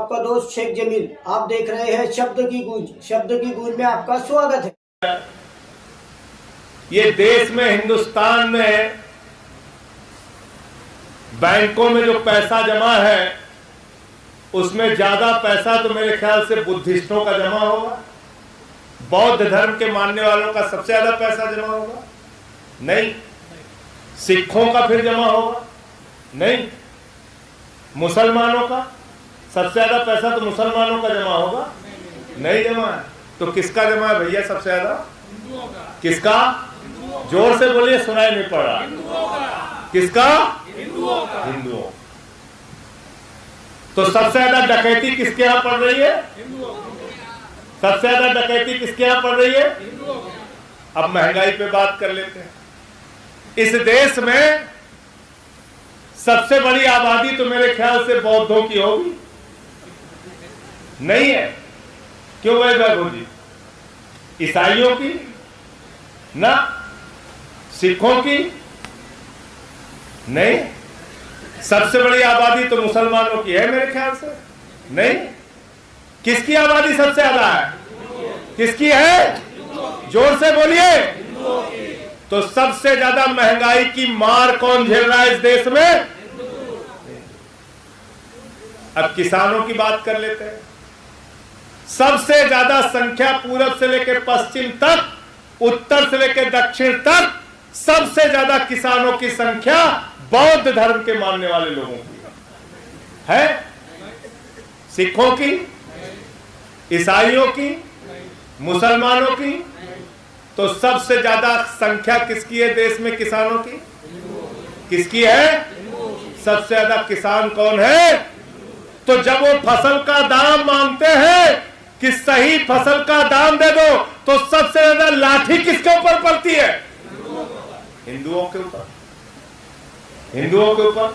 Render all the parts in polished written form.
आपका दोस्त शेख जमील। आप देख रहे हैं शब्द की गूंज। शब्द की गूंज में आपका स्वागत है। ये देश में, हिंदुस्तान में बैंकों में जो पैसा जमा है उसमें ज्यादा पैसा तो मेरे ख्याल से बुद्धिस्टों का जमा होगा। बौद्ध धर्म के मानने वालों का सबसे ज्यादा पैसा जमा होगा? नहीं। सिखों का फिर जमा होगा? नहीं। मुसलमानों का सबसे ज्यादा पैसा तो मुसलमानों का जमा होगा? नहीं जमा है। तो किसका जमा है भैया सबसे ज्यादा? किसका? जोर से बोलिए, सुनाई नहीं पड़ रहा। किसका? हिंदुओं। तो सबसे ज्यादा डकैती किसके यहां पड़ रही है? सबसे ज्यादा डकैती किसके यहां पड़ रही है? अब महंगाई पे बात कर लेते हैं। इस देश में सबसे बड़ी आबादी तो मेरे ख्याल से बौद्धों की होगी? नहीं है। क्यों भाई बाबू जी? ईसाइयों की ना, सिखों की नहीं। सबसे बड़ी आबादी तो मुसलमानों की है मेरे ख्याल से? नहीं। किसकी आबादी सबसे ज्यादा है? किसकी है? जोर से बोलिए। तो सबसे ज्यादा महंगाई की मार कौन झेल रहा है इस देश में? अब किसानों की बात कर लेते हैं। सबसे ज्यादा संख्या पूरब से लेकर पश्चिम तक, उत्तर से लेकर दक्षिण तक सबसे ज्यादा किसानों की संख्या बौद्ध धर्म के मानने वाले लोगों की है। सिखों की, ईसाइयों की, मुसलमानों की। तो सबसे ज्यादा संख्या किसकी है देश में किसानों की? किसकी है? सबसे ज्यादा किसान कौन है? तो जब वो फसल का दाम मांगते हैं कि सही फसल का दाम दे दो, तो सबसे ज्यादा लाठी किसके ऊपर पड़ती है? हिंदुओं के ऊपर। हिंदुओं के ऊपर।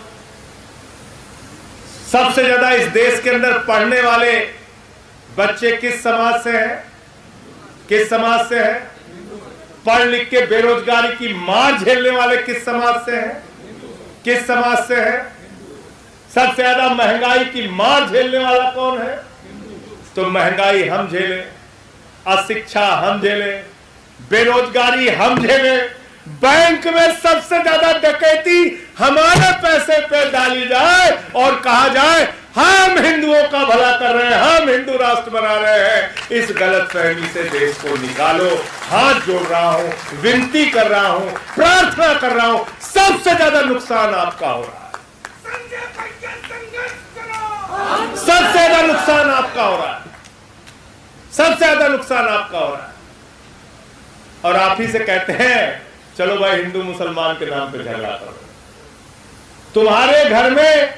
सबसे ज्यादा इस देश के अंदर पढ़ने वाले बच्चे किस समाज से हैं? किस समाज से हैं? पढ़ लिख के बेरोजगारी की मार झेलने वाले किस समाज से हैं? किस समाज से हैं? सबसे ज्यादा महंगाई की मार झेलने वाला कौन है? तो महंगाई हम झेलें, अशिक्षा हम झेलें, बेरोजगारी हम झेलें, बैंक में सबसे ज्यादा डकैती हमारे पैसे पे डाली जाए और कहा जाए हम हिंदुओं का भला कर रहे हैं, हम हिंदू राष्ट्र बना रहे हैं। इस गलतफहमी से देश को निकालो। हाथ जोड़ रहा हूं, विनती कर रहा हूं, प्रार्थना कर रहा हूं। सबसे ज्यादा नुकसान आपका हो रहा है। सबसे ज्यादा नुकसान आपका हो रहा है। सबसे ज्यादा नुकसान आपका हो रहा है। और आप ही से कहते हैं चलो भाई हिंदू मुसलमान के नाम पे झगड़ा करो। तुम्हारे घर में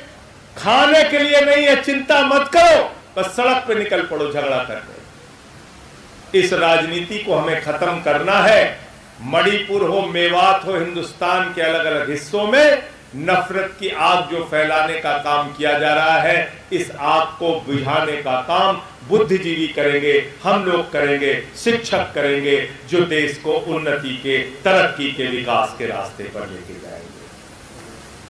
खाने के लिए नहीं है, चिंता मत करो, बस सड़क पे निकल पड़ो झगड़ा करने। इस राजनीति को हमें खत्म करना है। मणिपुर हो, मेवात हो, हिंदुस्तान के अलग अलग हिस्सों में नफरत की आग जो फैलाने का काम किया जा रहा है, इस आग को बुझाने का काम बुद्धिजीवी करेंगे, हम लोग करेंगे, शिक्षक करेंगे, जो देश को उन्नति के, तरक्की के, विकास के रास्ते पर लेके जाएंगे।